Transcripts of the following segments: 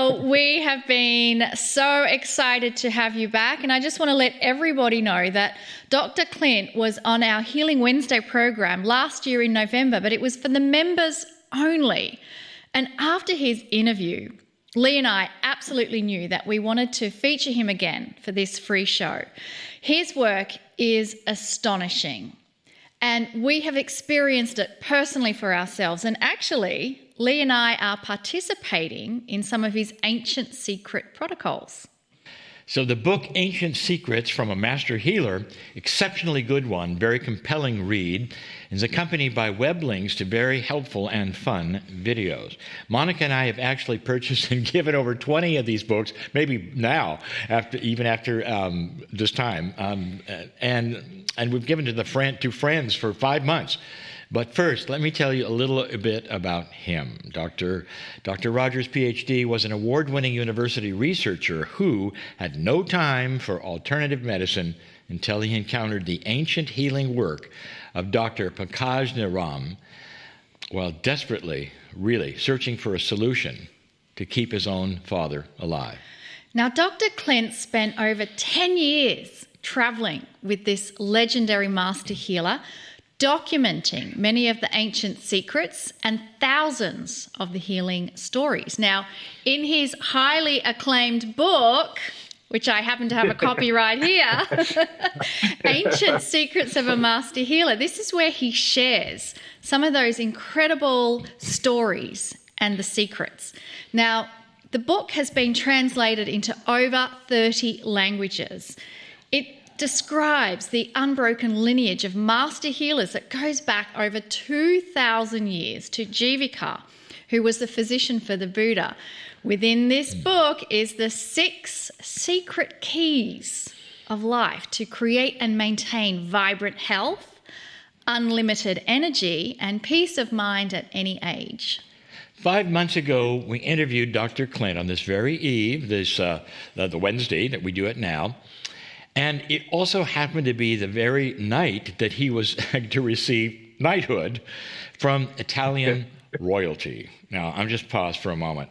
Well, we have been so excited to have you back. And I just want to let everybody know that Dr. Clint was on our Healing Wednesday program last year in November, but it was for the members only. And after his interview, Lee and I absolutely knew that we wanted to feature him again for this free show. His work is astonishing, and we have experienced it personally for ourselves. And actually, Lee and I are participating in some of his ancient secret protocols. So the book, Ancient Secrets from a Master Healer, exceptionally good one, very compelling read, is accompanied by web links to very helpful and fun videos. Monica and I have actually purchased and given over 20 of these books, maybe now, after this time, and we've given to friends for 5 months. But first, let me tell you a little bit about him. Dr. Rogers, PhD, was an award-winning university researcher who had no time for alternative medicine until he encountered the ancient healing work of Dr. Pankaj Niram, while desperately, really, searching for a solution to keep his own father alive. Now, Dr. Clint spent over 10 years traveling with this legendary master healer, documenting many of the ancient secrets and thousands of the healing stories. Now, in his highly acclaimed book, which I happen to have a copy right here, Ancient Secrets of a Master Healer, this is where he shares some of those incredible stories and the secrets. Now, the book has been translated into over 30 languages. It describes the unbroken lineage of master healers that goes back over 2,000 years to Jivaka, who was the physician for the Buddha. Within this book is the 6 secret keys of life to create and maintain vibrant health, unlimited energy, and peace of mind at any age. 5 months ago, we interviewed Dr. Clint on this very eve, the Wednesday that we do it now. And it also happened to be the very night that he was to receive knighthood from Italian royalty. Now, I'm just pause for a moment.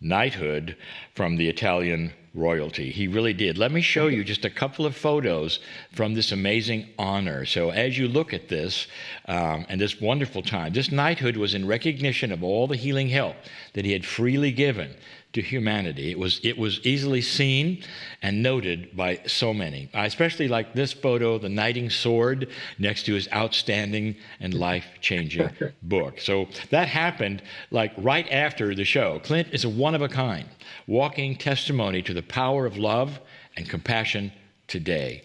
Knighthood from the Italian royalty. He really did. Let me show you just a couple of photos from this amazing honor. So as you look at this and this wonderful time, this knighthood was in recognition of all the healing help that he had freely given to humanity. It was easily seen and noted by so many. I especially like this photo, the knighting sword, next to his outstanding and life-changing book. So that happened like right after the show. Clint is a one-of-a-kind, walking testimony to the power of love and compassion today.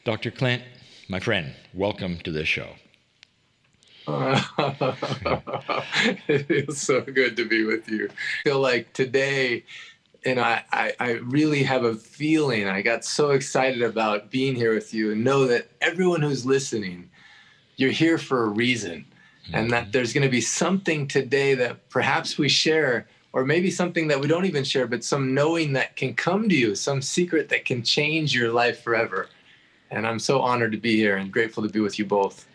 Dr. Clint, my friend, welcome to this show. It feels so good to be with you. I feel like today, and I really have a feeling, I got so excited about being here with you, and know that everyone who's listening, you're here for a reason, and that there's going to be something today that perhaps we share, or maybe something that we don't even share, but some knowing that can come to you, some secret that can change your life forever. And I'm so honored to be here and grateful to be with you both.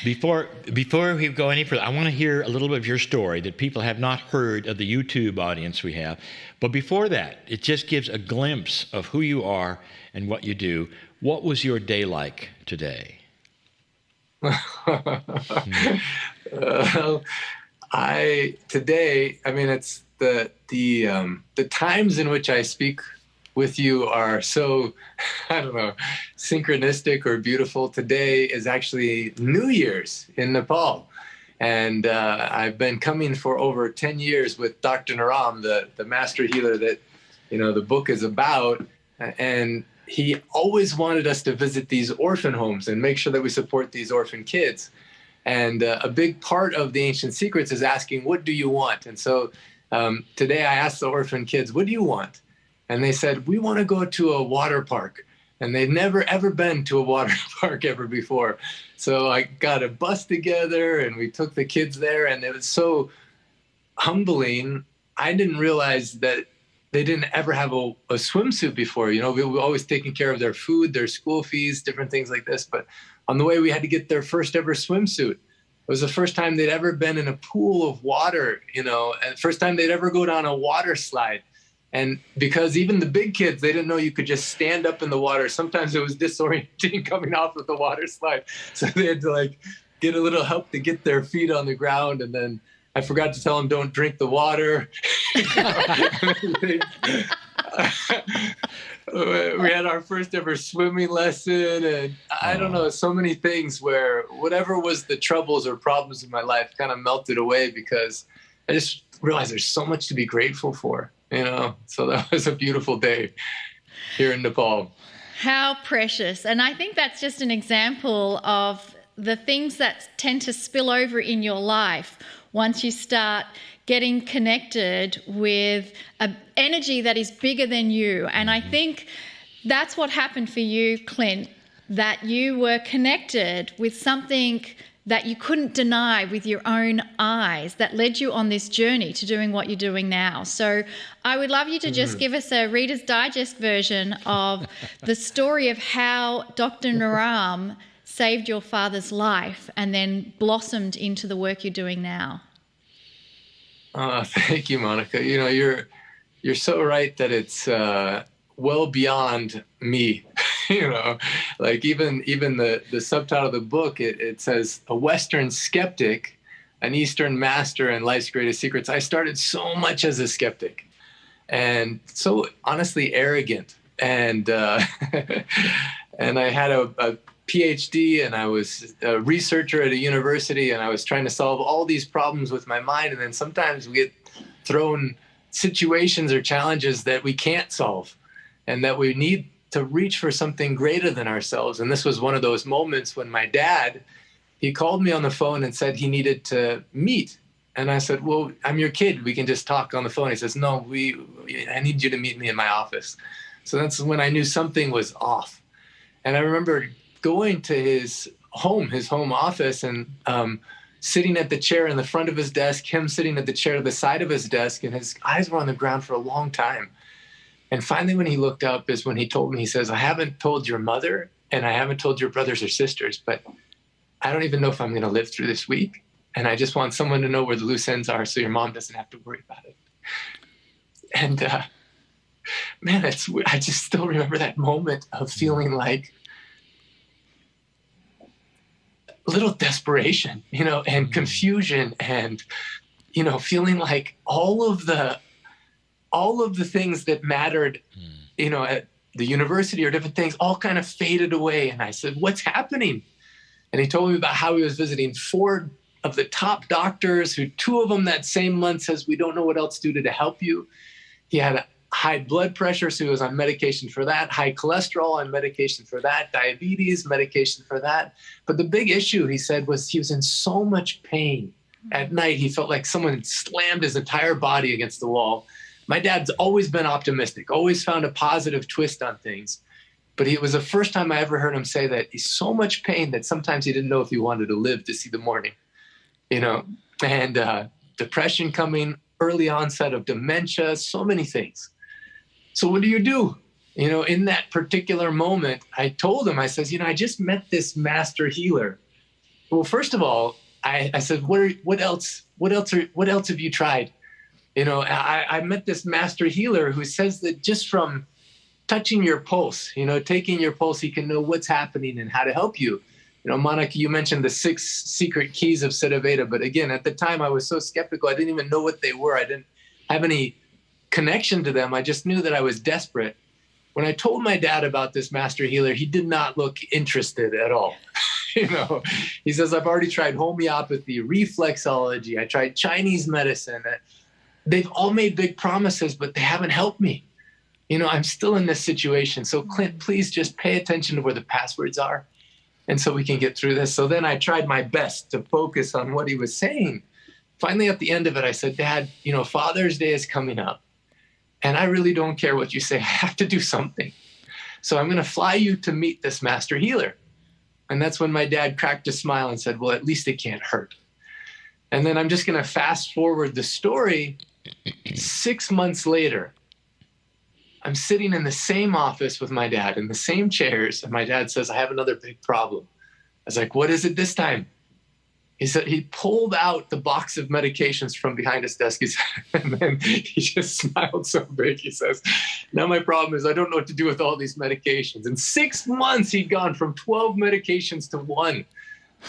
Before we go any further, I want to hear a little bit of your story that people have not heard of the YouTube audience we have. But before that, it just gives a glimpse of who you are and what you do. What was your day like today? It's the times in which I speak with you are so, synchronistic or beautiful. Today is actually New Year's in Nepal. And I've been coming for over 10 years with Dr. Niram, the master healer that, the book is about. And he always wanted us to visit these orphan homes and make sure that we support these orphan kids. And a big part of the Ancient Secrets is asking, what do you want? And so today I asked the orphan kids, what do you want? And they said, we want to go to a water park. And they'd never, ever been to a water park ever before. So I got a bus together and we took the kids there. And it was so humbling. I didn't realize that they didn't ever have a swimsuit before. We were always taking care of their food, their school fees, different things like this. But on the way, we had to get their first ever swimsuit. It was the first time they'd ever been in a pool of water, and first time they'd ever go down a water slide. And because even the big kids, they didn't know you could just stand up in the water. Sometimes it was disorienting coming off of the water slide. So they had to like get a little help to get their feet on the ground. And then I forgot to tell them, don't drink the water. We had our first ever swimming lesson. And I don't know, so many things where whatever was the troubles or problems in my life kind of melted away because I just realized there's so much to be grateful for. So that was a beautiful day here in Nepal. How precious. And I think that's just an example of the things that tend to spill over in your life once you start getting connected with an energy that is bigger than you. And I think that's what happened for you, Clint, that you were connected with something that you couldn't deny with your own eyes that led you on this journey to doing what you're doing now. So I would love you to just give us a Reader's Digest version of the story of how Dr. Naram saved your father's life and then blossomed into the work you're doing now. Thank you, Monica. You're so right that it's well beyond me. Like even the subtitle of the book, it says a Western skeptic, an Eastern master in life's greatest secrets. I started so much as a skeptic and so honestly arrogant. And and I had a PhD and I was a researcher at a university and I was trying to solve all these problems with my mind. And then sometimes we get thrown situations or challenges that we can't solve and that we need to reach for something greater than ourselves. And this was one of those moments when my dad, he called me on the phone and said he needed to meet. And I said, well, I'm your kid. We can just talk on the phone. He says, no, I need you to meet me in my office. So that's when I knew something was off. And I remember going to his home office and sitting at the chair in the front of his desk, him sitting at the chair to the side of his desk, and his eyes were on the ground for a long time. And finally, when he looked up is when he told me, he says, I haven't told your mother and I haven't told your brothers or sisters, but I don't even know if I'm going to live through this week. And I just want someone to know where the loose ends are so your mom doesn't have to worry about it. And man, I just still remember that moment of feeling like a little desperation, and confusion and, feeling like all of the things that mattered, at the university or different things all kind of faded away. And I said, what's happening? And he told me about how he was visiting 4 of the top doctors who 2 of them that same month says, we don't know what else to do to help you. He had a high blood pressure, so he was on medication for that, high cholesterol on medication for that, diabetes, medication for that. But the big issue, he said, was he was in so much pain. At night, he felt like someone had slammed his entire body against the wall. My dad's always been optimistic, always found a positive twist on things. But it was the first time I ever heard him say that he's so much pain that sometimes he didn't know if he wanted to live to see the morning, and depression coming, early onset of dementia, so many things. So what do you do? In that particular moment, I told him, I says, I just met this master healer. Well, first of all, I said, what else have you tried? I met this master healer who says that just from touching your pulse, taking your pulse, he can know what's happening and how to help you. Monica, you mentioned the 6 secret keys of Siddha Veda, but again, at the time I was so skeptical, I didn't even know what they were. I didn't have any connection to them. I just knew that I was desperate. When I told my dad about this master healer, he did not look interested at all. He says, I've already tried homeopathy, reflexology. I tried Chinese medicine. They've all made big promises, but they haven't helped me. I'm still in this situation. So Clint, please just pay attention to where the passwords are. And so we can get through this. So then I tried my best to focus on what he was saying. Finally, at the end of it, I said, Dad, Father's Day is coming up. And I really don't care what you say. I have to do something. So I'm going to fly you to meet this master healer. And that's when my dad cracked a smile and said, well, at least it can't hurt. And then I'm just going to fast forward the story. 6 months later, I'm sitting in the same office with my dad in the same chairs. And my dad says, I have another big problem. I was like, what is it this time? He said he pulled out the box of medications from behind his desk. He said, and then he just smiled so big. He says, now my problem is I don't know what to do with all these medications. In 6 months, he'd gone from 12 medications to 1.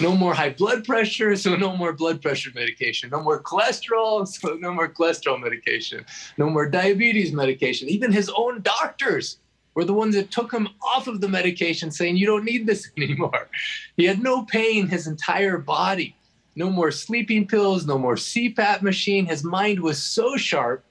No more high blood pressure, so no more blood pressure medication. No more cholesterol, so no more cholesterol medication. No more diabetes medication. Even his own doctors were the ones that took him off of the medication, saying, you don't need this anymore. He had no pain his entire body. No more sleeping pills, no more CPAP machine. His mind was so sharp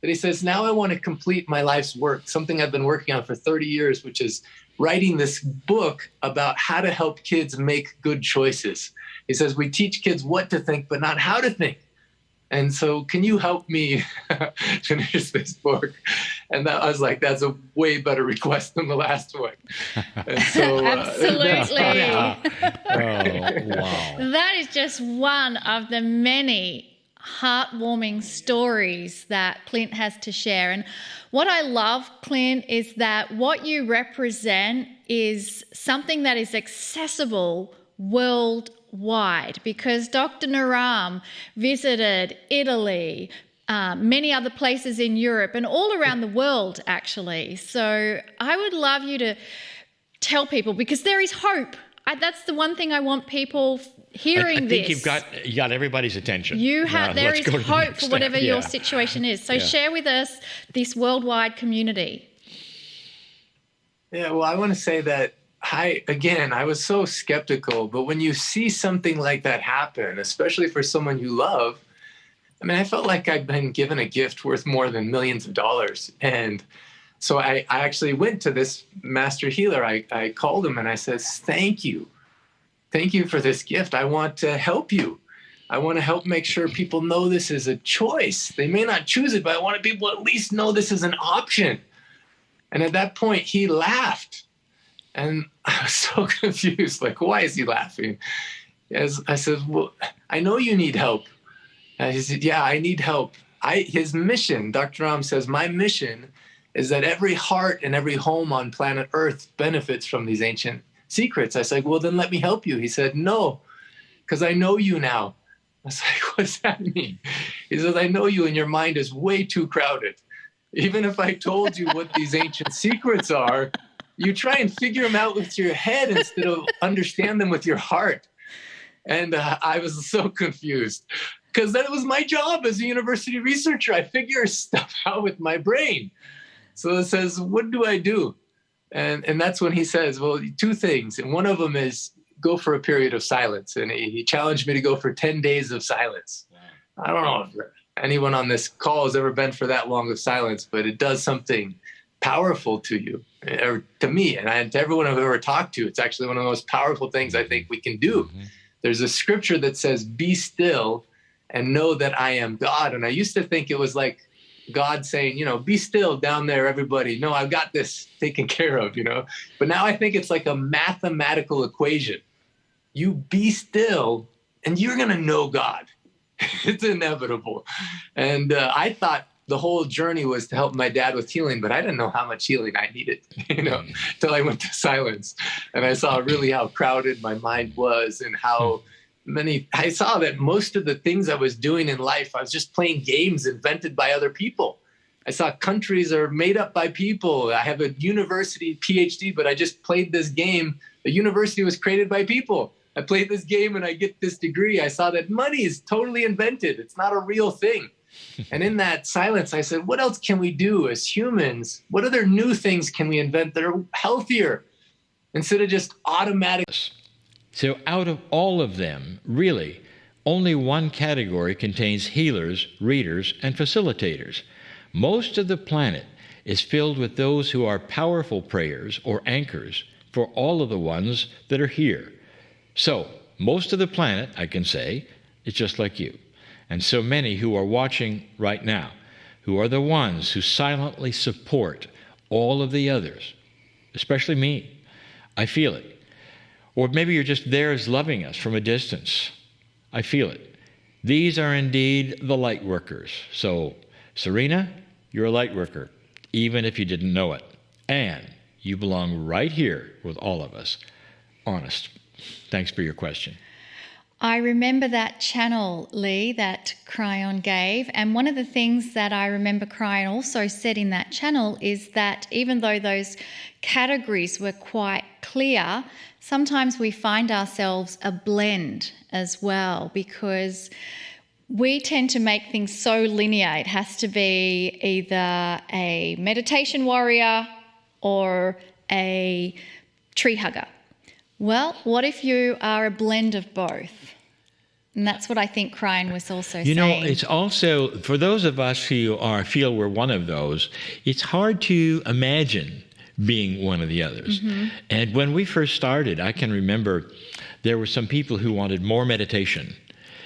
that he says, now I want to complete my life's work, something I've been working on for 30 years, which is writing this book about how to help kids make good choices. He says, we teach kids what to think, but not how to think. And so can you help me finish this book? And I was like, that's a way better request than the last one. And so, absolutely. Oh, wow. That is just one of the many heartwarming stories that Clint has to share. And what I love, Clint, is that what you represent is something that is accessible worldwide, because Dr. Naram visited Italy, many other places in Europe and all around the world, actually. So I would love you to tell people, because there is hope. That's the one thing I want people hearing. I think you got everybody's attention. There is hope for whatever your situation is. So share with us this worldwide community. Yeah, well, I want to say that I was so skeptical, but when you see something like that happen, especially for someone you love, I mean, I felt like I'd been given a gift worth more than millions of dollars. And so I actually went to this master healer. I called him and I said, thank you. Thank you for this gift. I want to help you. I want to help make sure people know this is a choice. They may not choose it, but I want people at least know this is an option. And at that point, he laughed. And I was so confused. Like, why is he laughing? As I said, well, I know you need help. And he said, yeah, I need help. His mission, Dr. Ram says, my mission is that every heart and every home on planet Earth benefits from these ancient secrets. I said, well, then let me help you. He said, no, because I know you now. I was like, what does that mean? He says, I know you and your mind is way too crowded. Even if I told you what these ancient secrets are, you try and figure them out with your head instead of understand them with your heart. And I was so confused because that was my job as a university researcher. I figure stuff out with my brain. So it says, what do I do? And that's when he says, well, 2 things. And one of them is go for a period of silence. And he challenged me to go for 10 days of silence. Wow. I don't know if anyone on this call has ever been for that long of silence, but it does something powerful to you, or to me, and to everyone I've ever talked to. It's actually one of the most powerful things I think we can do. Mm-hmm. There's a scripture that says, be still and know that I am God. And I used to think it was like God saying, be still down there, everybody. No, I've got this taken care of, But now I think it's like a mathematical equation. You be still and you're going to know God. It's inevitable. And I thought the whole journey was to help my dad with healing, but I didn't know how much healing I needed, until I went to silence. And I saw really how crowded my mind was and how I saw that most of the things I was doing in life, I was just playing games invented by other people. I saw countries are made up by people. I have a university PhD, but I just played this game. The university was created by people. I played this game and I get this degree. I saw that money is totally invented. It's not a real thing. And in that silence, I said, what else can we do as humans? What other new things can we invent that are healthier instead of just automatic? So out of all of them, really, only one category contains healers, readers, and facilitators. Most of the planet is filled with those who are powerful prayers or anchors for all of the ones that are here. So, most of the planet, I can say, is just like you. And so many who are watching right now, who are the ones who silently support all of the others, especially me. I feel it. Or maybe you're just there as loving us from a distance. I feel it. These are indeed the light workers. So, Serena, you're a light worker, even if you didn't know it. And you belong right here with all of us. Honest. Thanks for your question. I remember that channel, Lee, that Kryon gave. And one of the things that I remember Kryon also said in that channel is that even though those categories were quite clear, sometimes we find ourselves a blend as well, because we tend to make things so linear. It has to be either a meditation warrior or a tree hugger. Well, what if you are a blend of both? And that's what I think Kryon was also saying. You know, it's also, for those of us who feel we're one of those, it's hard to imagine being one of the others. Mm-hmm. And when we first started, I can remember there were some people who wanted more meditation.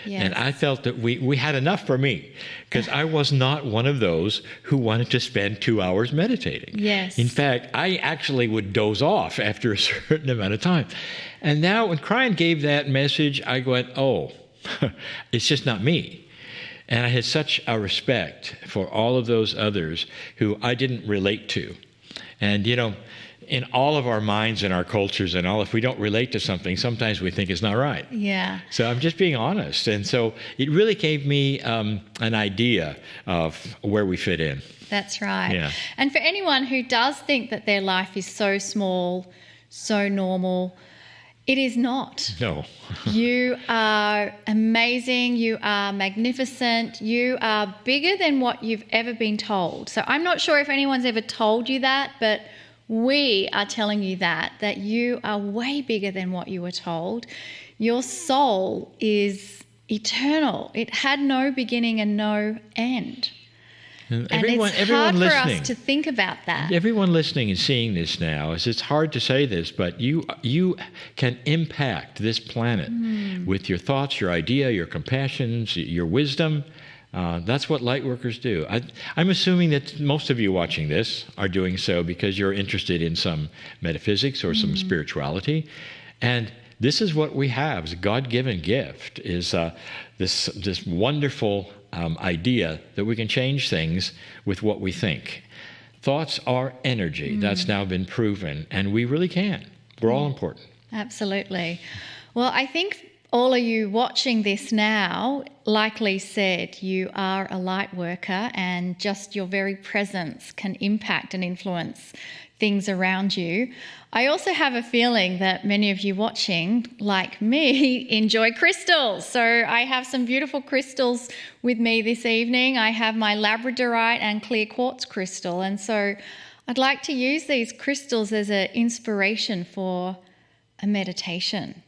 Yes. And I felt that we had enough for me, because I was not one of those who wanted to spend 2 hours meditating. Yes. In fact, I actually would doze off after a certain amount of time. And now when Kryon gave that message, I went, oh, it's just not me. And I had such a respect for all of those others who I didn't relate to. And, you know, in all of our minds and our cultures and all, if we don't relate to something, sometimes we think it's not right. Yeah. So I'm just being honest. And so it really gave me an idea of where we fit in. That's right. Yeah. And for anyone who does think that their life is so small, so normal, it is not. No. You are amazing. You are magnificent. You are bigger than what you've ever been told. So I'm not sure if anyone's ever told you that, but we are telling you that you are way bigger than what you were told. Your soul is eternal. It had no beginning and no end. And it's hard for us to think about that. Everyone listening and seeing this now, it's hard to say this, but you can impact this planet with your thoughts, your idea, your compassions, your wisdom. That's what light workers do. I'm assuming that most of you watching this are doing so because you're interested in some metaphysics or some spirituality. And this is what we have, is a God-given gift, is this wonderful idea that we can change things with what we think. Thoughts are energy. That's now been proven, and we really can. We're all important. Absolutely. Well, I think all of you watching this now, like Lee said, you are a light worker, and just your very presence can impact and influence things around you. I also have a feeling that many of you watching, like me, enjoy crystals. So I have some beautiful crystals with me this evening. I have my labradorite and clear quartz crystal. And so I'd like to use these crystals as an inspiration for a meditation,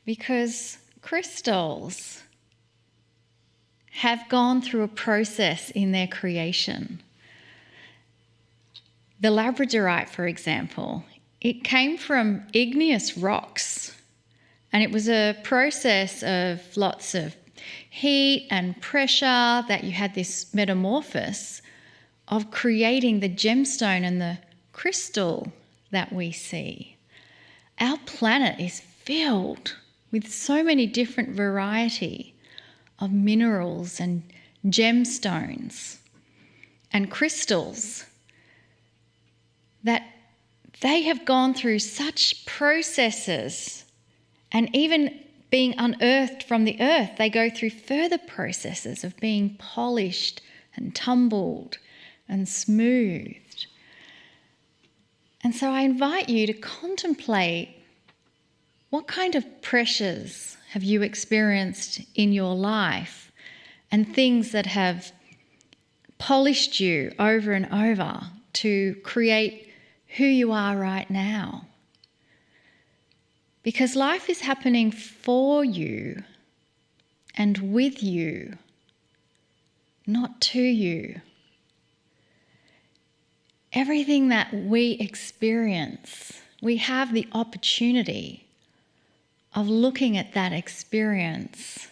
because crystals have gone through a process in their creation. The labradorite, for example, it came from igneous rocks, and it was a process of lots of heat and pressure that you had this metamorphosis of creating the gemstone and the crystal that we see. Our planet is filled with so many different variety of minerals and gemstones and crystals that they have gone through such processes, and even being unearthed from the earth, they go through further processes of being polished and tumbled and smoothed. And so I invite you to contemplate, what kind of pressures have you experienced in your life, and things that have polished you over and over to create who you are right now. Because life is happening for you and with you, not to you. Everything that we experience, we have the opportunity of looking at that experience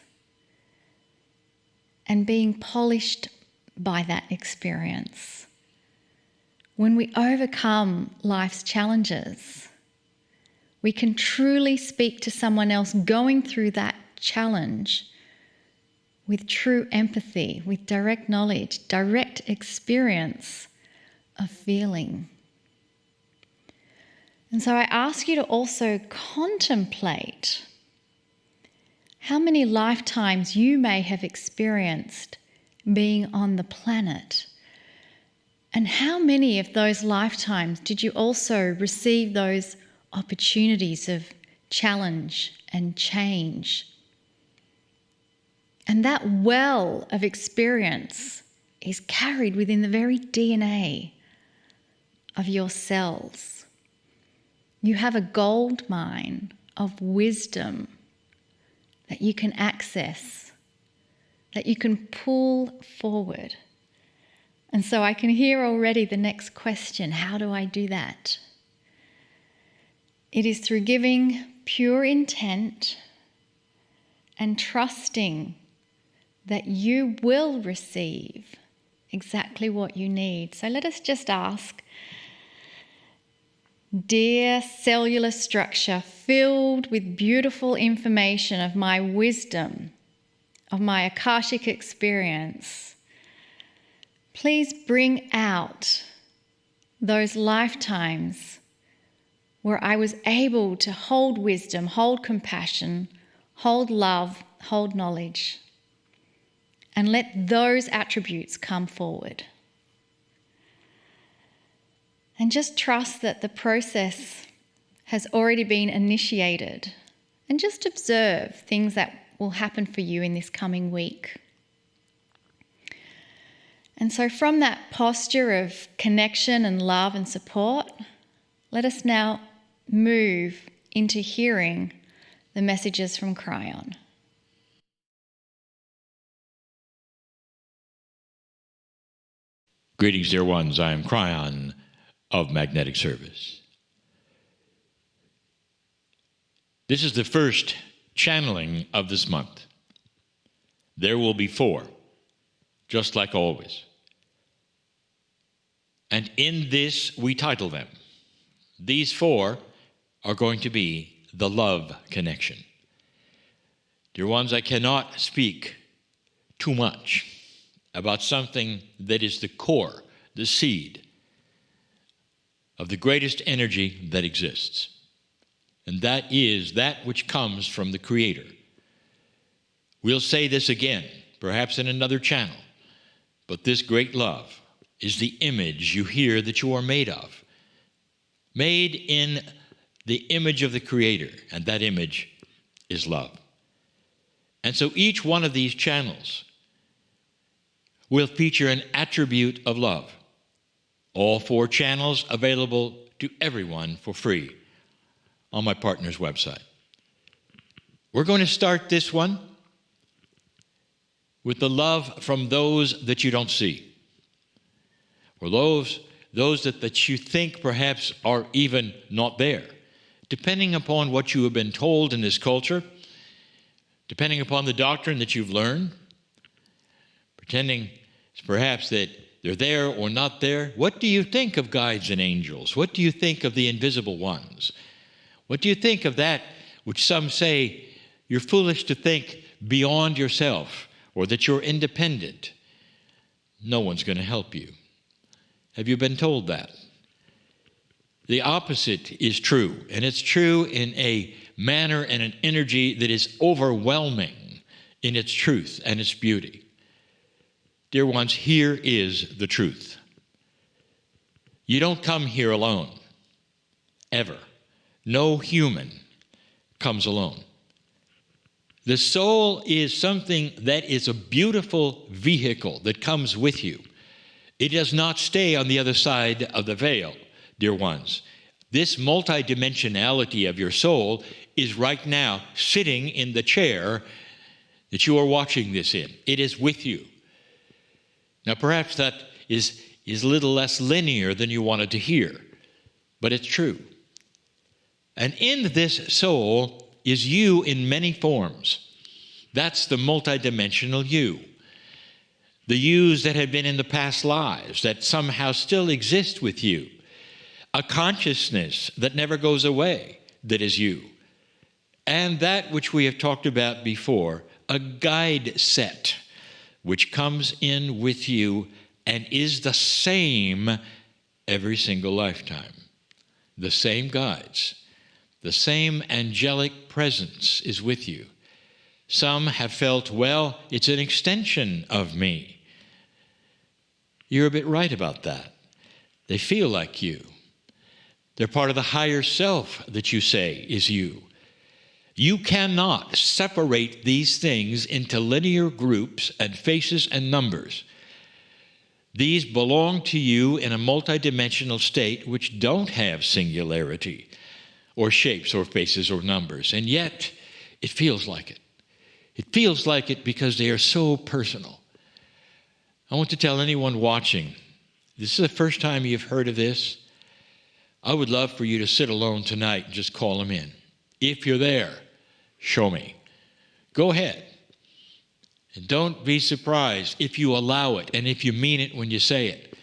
and being polished by that experience. When we overcome life's challenges, we can truly speak to someone else going through that challenge with true empathy, with direct knowledge, direct experience of feeling. And so I ask you to also contemplate how many lifetimes you may have experienced being on the planet. And how many of those lifetimes did you also receive those opportunities of challenge and change? And that well of experience is carried within the very DNA of your cells. You have a gold mine of wisdom that you can access, that you can pull forward. And so I can hear already the next question: how do I do that? It is through giving pure intent and trusting that you will receive exactly what you need. So let us just ask, dear cellular structure filled with beautiful information of my wisdom, of my Akashic experience, please bring out those lifetimes where I was able to hold wisdom, hold compassion, hold love, hold knowledge, and let those attributes come forward. And just trust that the process has already been initiated, and just observe things that will happen for you in this coming week. And so from that posture of connection and love and support, let us now move into hearing the messages from Kryon. Greetings, dear ones. I am Kryon of Magnetic Service. This is the first channeling of this month. There will be 4, just like always. And in this, we title them. These 4 are going to be the love connection. Dear ones, I cannot speak too much about something that is the core, the seed of the greatest energy that exists. And that is that which comes from the Creator. We'll say this again, perhaps in another channel, but this great love is the image you hear that you are made of. Made in the image of the Creator, and that image is love. And so each one of these channels will feature an attribute of love. All 4 channels available to everyone for free on my partner's website. We're going to start this one with the love from those that you don't see, or those that you think perhaps are even not there, depending upon what you have been told in this culture, depending upon the doctrine that you've learned, pretending perhaps that they're there or not there. What do you think of guides and angels? What do you think of the invisible ones? What do you think of that which some say you're foolish to think beyond yourself, or that you're independent? No one's going to help you. Have you been told that? The opposite is true, and it's true in a manner and an energy that is overwhelming in its truth and its beauty. Dear ones, here is the truth. You don't come here alone, ever. No human comes alone. The soul is something that is a beautiful vehicle that comes with you. It does not stay on the other side of the veil, dear ones. This multidimensionality of your soul is right now sitting in the chair that you are watching this in. It is with you. Now, perhaps that is a little less linear than you wanted to hear, but it's true. And in this soul is you in many forms. That's the multidimensional you. The yous that have been in the past lives that somehow still exist with you. A consciousness that never goes away that is you. And that which we have talked about before, a guide set which comes in with you and is the same every single lifetime. The same guides, the same angelic presence is with you. Some have felt, well, it's an extension of me. You're a bit right about that. They feel like you. They're part of the higher self that you say is you. You cannot separate these things into linear groups and faces and numbers. These belong to you in a multidimensional state which don't have singularity or shapes or faces or numbers. And yet, it feels like it. It feels like it because they are so personal. I want to tell anyone watching, this is the first time you've heard of this. I would love for you to sit alone tonight and just call them in. If you're there, show me. Go ahead. And don't be surprised if you allow it and if you mean it when you say it,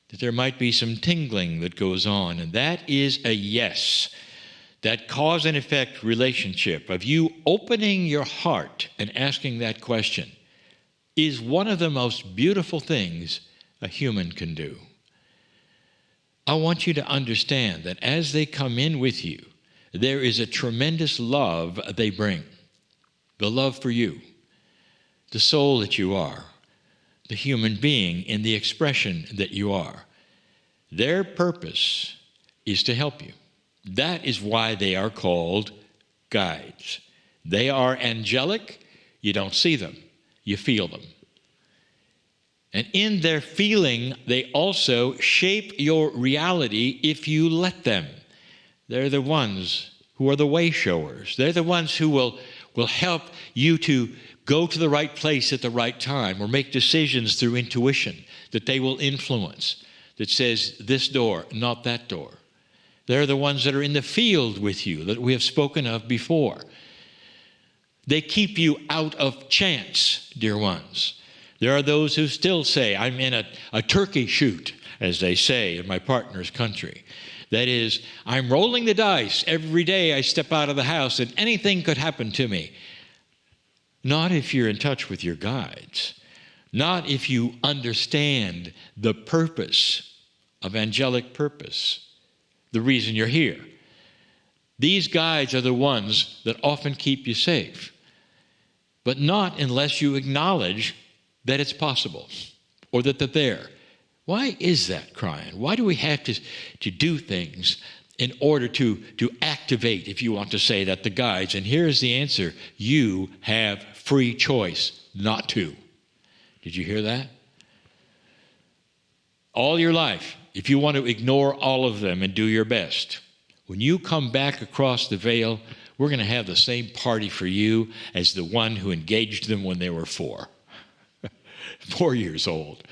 that there might be some tingling that goes on. And that is a yes. That cause and effect relationship of you opening your heart and asking that question is one of the most beautiful things a human can do. I want you to understand that as they come in with you, there is a tremendous love they bring. The love for you, the soul that you are, the human being in the expression that you are. Their purpose is to help you. That is why they are called guides. They are angelic. You don't see them. You feel them. And in their feeling, they also shape your reality if you let them. They're the ones who are the way showers. They're the ones who will help you to go to the right place at the right time or make decisions through intuition that they will influence, that says this door, not that door. They're the ones that are in the field with you that we have spoken of before. They keep you out of chance, dear ones. There are those who still say, I'm in a turkey shoot, as they say in my partner's country. That is, I'm rolling the dice every day I step out of the house and anything could happen to me. Not if you're in touch with your guides. Not if you understand the purpose of angelic purpose. The reason you're here. These guides are the ones that often keep you safe, but not unless you acknowledge that it's possible or that they're there. Why is that, Kryon? Why do we have to do things in order to activate, if you want to say that, the guides? And here's the answer. You have free choice not to. Did you hear that? All your life, if you want to ignore all of them and do your best, when you come back across the veil, we're going to have the same party for you as the one who engaged them when they were 4 years old.